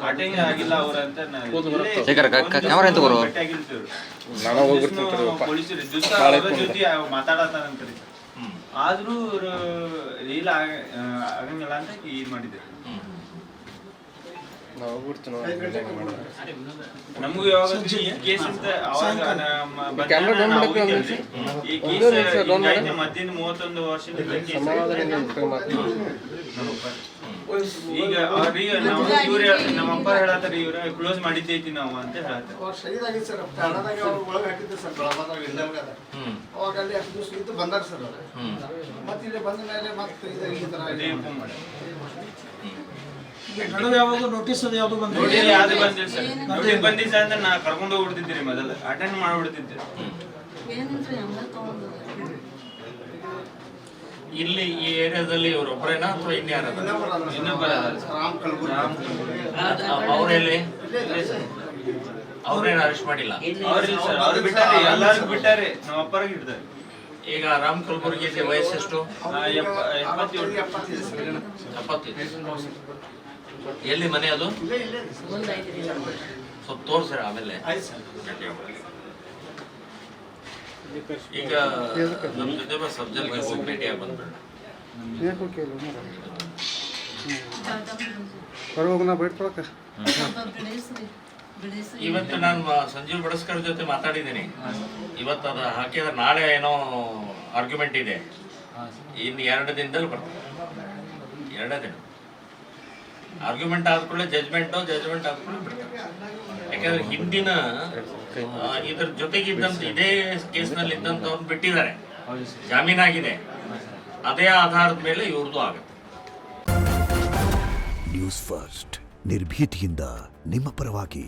Attend ಆಗಿಲ್ಲ ಅವ್ರ ಅಂತ ಕ್ಯಾಮರಾ ಎಂತ ಬರುವ ಪೊಲೀಸರು ಅವ್ರ ಜೊತೆ ಮಾತಾಡತಾರಂತ್ರಿ. ಆದ್ರೂ ರೀಲ್ ಆಗಂಗಿಲ್ಲ ಅಂತ ಇದು ಮಾಡಿದ್ರು. ನಮಗೂ ಯಾವಾಗ ಈ ಕೇಸ್ ಅಂತ ಅವಾಗ ಈ ಕೇಸ್ ಮಧ್ಯಾಹ್ನ 31 ವರ್ಷದ ಈಗ ಅವ್ರಿಗೆ ನಮ್ಮ ಅಪ್ಪ ಹೇಳತ್ತಾರ ಇವ್ರ ಕ್ಲೋಸ್ ಮಾಡಿದ್ದೈತಿ ನಾವು ಅಂತ ಹೇಳ್ತಾರೆ. ನೋಟಿಸ್ ಯಾವ್ದು ಬಂದಿಲ್ಲ ಸರ್. ನೋಟಿಸ್ ಬಂದಿದ್ದ ಅಂತ ನಾ ಕರ್ಕೊಂಡು ಹೋಗ್ಬಿಡ್ತಿದ್ದೀರಿ, ಮೊದಲು ಅಟೆಂಡ್ ಮಾಡ್ಬಿಡ್ತಿದ್ದೆ. ಇಲ್ಲಿ ಈ ಏರಿಯಾದಲ್ಲಿ ಇವರೊಬ್ಬರೇನಾ ಅಥವಾ ಇನ್ಯಾರ? ಅವರೆಲ್ಲಿ ಅವ್ರೇನು ಅರೆಸ್ಟ್ ಮಾಡಿಲ್ಲ? ಅವ್ರು ಬಿಟ್ಟಾರೆ, ಎಲ್ಲರಿಗೂ ಬಿಟ್ಟಾರೆ, ನಮ್ಮ ಅಪ್ಪರಿಗೆ ಹಿಡ್ದಾರೆ. ಈಗ ರಾಮ್ ಕಲಬುರ್ಗಿ ವಯಸ್ಸೆಷ್ಟು? 77. ಎಲ್ಲಿ ಮನೆ ಅದು? ಸ್ವಲ್ಪ ತೋರ್ಸ್ರ ಆಮೇಲೆ. ಈಗ ನಮ್ಮ ಜೊತೆ ಸಬ್ಜೆಕ್ಟ್ಗೆ ಹೋಗಿ ಭೇಟಿಯಾಗಿ ಬಂದ್ಬಿಡ. ಇವತ್ತು ನಾನು ಸಂಜೀವ್ ಬಡಸ್ಕರ್ ಜೊತೆ ಮಾತಾಡಿದ್ದೀನಿ. ಇವತ್ತು ಅದು ಹಾಕಿದ್ರೆ ನಾಳೆ ಏನೋ ಆರ್ಗ್ಯುಮೆಂಟ್ ಇದೆ, ಇನ್ನು 2 ದಿನದಲ್ಲಿ ಬರ್ತದೆ. 2 ದಿನ ಆರ್ಗ್ಯುಮೆಂಟ್ ಆದ್ಕೊಳ್ಳೆ ಜಜ್ಮೆಂಟ್ ಆದ್ಕೊಳ್ಳೆ ಬಿಡ್ತಾರೆ. ಯಾಕಂದ್ರೆ ಹಿಂದಿನ ಇದ್ರ ಜೊತೆಗಿದ್ದಂತ ಇದೇ ಕೇಸ್ನಲ್ಲಿ ಇದ್ದಂಥವ್ರನ್ನ ಬಿಟ್ಟಿದ್ದಾರೆ, ಜಾಮೀನಾಗಿದೆ. ಅದೇ ಆಧಾರದ ಮೇಲೆ ಇವ್ರದ್ದು ಆಗುತ್ತೆ. ನ್ಯೂಸ್ ಫಸ್ಟ್ ನಿರ್ಭೀತಿಯಿಂದ ನಿಮ್ಮ ಪರವಾಗಿ.